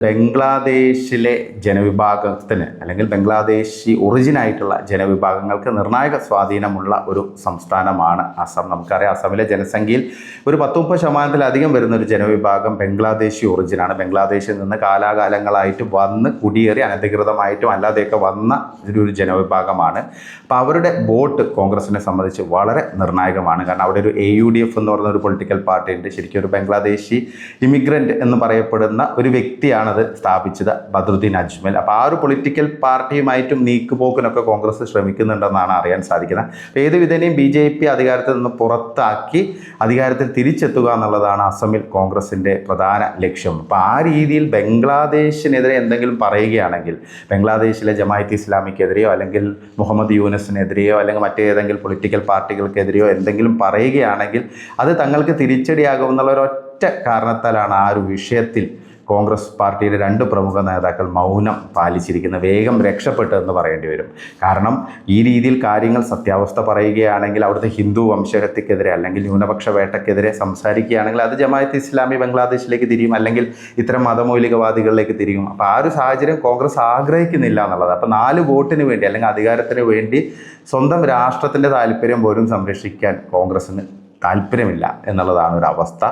ബംഗ്ലാദേശിലെ ജനവിഭാഗത്തിന് അല്ലെങ്കിൽ ബംഗ്ലാദേശി ഒറിജിനായിട്ടുള്ള ജനവിഭാഗങ്ങൾക്ക് നിർണായക സ്വാധീനമുള്ള ഒരു സംസ്ഥാനമാണ് അസം. നമുക്കറിയാം, അസമിലെ ജനസംഖ്യയിൽ ഒരു 10-30% വരുന്ന ഒരു ജനവിഭാഗം ബംഗ്ലാദേശി ഒറിജിനാണ്. ബംഗ്ലാദേശിൽ നിന്ന് കാലാകാലങ്ങളായിട്ട് വന്ന് കുടിയേറി അനധികൃതമായിട്ടും അല്ലാതെയൊക്കെ വന്ന ഒരു ജനവിഭാഗമാണ്. അപ്പോൾ അവരുടെ വോട്ട് കോൺഗ്രസിനെ സംബന്ധിച്ച് വളരെ നിർണായകമാണ്. കാരണം അവിടെ ഒരു AUDF എന്ന് പറയുന്ന ഒരു പൊളിറ്റിക്കൽ പാർട്ടി ഉണ്ട്. ശരിക്കും ഒരു ബംഗ്ലാദേശി ഇമിഗ്രൻ്റ് എന്ന് പറയപ്പെടുന്ന ഒരു വ്യക്തിയാണ് അത് സ്ഥാപിച്ചത്, ബദ്രുദ്ദീൻ അജ്മൽ. അപ്പോൾ ആ ഒരു പൊളിറ്റിക്കൽ പാർട്ടിയുമായിട്ടും നീക്കുപോക്കിനൊക്കെ കോൺഗ്രസ് ശ്രമിക്കുന്നുണ്ടെന്നാണ് അറിയാൻ സാധിക്കുന്നത്. ഏത് വിധേനയും BJP അധികാരത്തിൽ നിന്ന് പുറത്താക്കി അധികാരത്തിൽ തിരിച്ചെത്തുക എന്നുള്ളതാണ് അസമിൽ കോൺഗ്രസിൻ്റെ പ്രധാന ലക്ഷ്യം. അപ്പോൾ ആ രീതിയിൽ ബംഗ്ലാദേശിനെതിരെ എന്തെങ്കിലും പറയുകയാണെങ്കിൽ, ബംഗ്ലാദേശിലെ ജമാഅത്ത് ഇസ്ലാമിക്കെതിരെയോ അല്ലെങ്കിൽ മുഹമ്മദ് യൂനസിനെതിരെയോ അല്ലെങ്കിൽ മറ്റേതെങ്കിലും പൊളിറ്റിക്കൽ പാർട്ടികൾക്കെതിരെയോ എന്തെങ്കിലും പറയുകയാണെങ്കിൽ അത് തങ്ങൾക്ക് തിരിച്ചടിയാകുമെന്നുള്ള ഒരൊറ്റ കാരണത്താലാണ് ആ ഒരു വിഷയത്തിൽ കോൺഗ്രസ് പാർട്ടിയുടെ 2 പ്രമുഖ നേതാക്കൾ മൗനം പാലിച്ചിരിക്കുന്നത്. വേഗം രക്ഷപ്പെട്ടതെന്ന് പറയേണ്ടി വരും. കാരണം ഈ രീതിയിൽ കാര്യങ്ങൾ സത്യാവസ്ഥ പറയുകയാണെങ്കിൽ, അവിടുത്തെ ഹിന്ദു വംശഹത്യക്കെതിരെ അല്ലെങ്കിൽ ന്യൂനപക്ഷ വേട്ടക്കെതിരെ സംസാരിക്കുകയാണെങ്കിൽ അത് ജമാഅത്ത് ഇസ്ലാമി ബംഗ്ലാദേശിലേക്ക് തിരിയും, അല്ലെങ്കിൽ ഇത്തരം മതമൗലികവാദികളിലേക്ക് തിരിയും. അപ്പോൾ ആ ഒരു സാഹചര്യം കോൺഗ്രസ് ആഗ്രഹിക്കുന്നില്ല എന്നുള്ളത്. അപ്പോൾ 4 വോട്ടിന് വേണ്ടി അല്ലെങ്കിൽ അധികാരത്തിന് വേണ്ടി സ്വന്തം രാഷ്ട്രത്തിൻ്റെ താല്പര്യം പോലും സംരക്ഷിക്കാൻ കോൺഗ്രസിന് താല്പര്യമില്ല എന്നുള്ളതാണ് ഒരു അവസ്ഥ.